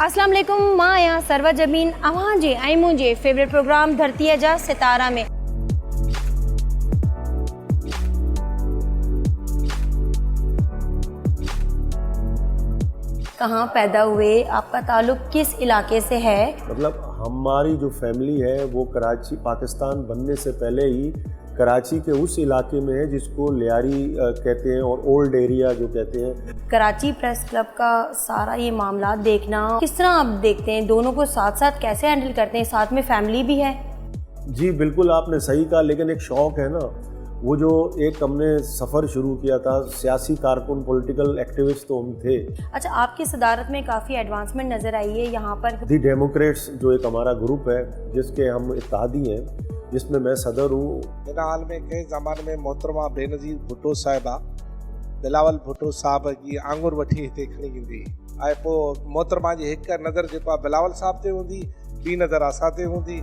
अस्सलाम वालेकुम। मां आहियां सरवर जमीन अवां जे ऐं मुंहिंजे फेवरेट प्रोग्राम धरतीअ जा सितारा में। कहाँ पैदा हुए, आपका ताल्लुक किस इलाके से है? मतलब हमारी जो फैमिली है वो कराची, पाकिस्तान बनने से पहले ही कराची के उस इलाके में है जिसको लियारी कहते हैं और ओल्ड एरिया जो कहते हैं। कराची प्रेस क्लब का सारा ये मामला देखना किस तरह आप देखते हैं? दोनों को साथ साथ कैसे हैंडल करते हैं? साथ में फैमिली भी है। जी बिल्कुल, आपने सही कहा, लेकिन एक शौक़ है ना, वो जो एक हमने सफ़र शुरू किया था, सियासी कारकुन, पॉलिटिकल एक्टिविस्ट तो हम थे। अच्छा, आपकी सदारत में काफ़ी एडवांसमेंट नज़र आई है यहाँ पर। दी डेमोक्रेट्स जो एक हमारा ग्रुप है जिसके हम इत्तेहादी हैं, जिसमें मैं सदर हूँ। हिन हाल में कंहिं ज़माने में मोहतरमा बेनज़ीर भुट्टो साहिबा बिलावल भुट्टो साहब जी आंगुर वठी हिते खणी ईंदी ऐं पोइ मोहतरमा जी हिकु नज़र जेको आहे बिलावल साहब ते हूंदी, ॿी नज़र असां ते हूंदी।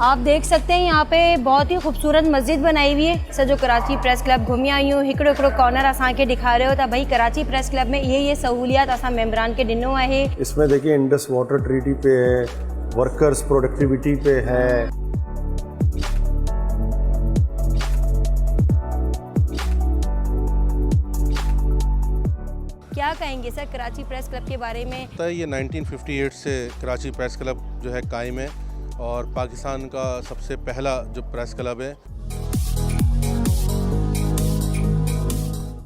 आप देख सकते हैं यहाँ पे बहुत ही खूबसूरत मस्जिद बनाई हुई है। सॼो कराची प्रेस क्लब घुमी आई हूँ। हिकिड़ो हिकिड़ो कॉर्नर असांखे ॾेखारियो त भाई कराची प्रेस क्लब में ये सहूलियात असां मेंबरान के ॾिनो आहे। इसमें देखिए इंडस वाटर ट्रीटी पे है, वर्कर्स प्रोडक्टिविटी पे है। क्या कहेंगे सर कराची प्रेस क्लब के बारे में? तो ये 1958 से कराची प्रेस क्लब जो है कायम है और पाकिस्तान का सबसे पहला जो प्रेस क्लब है।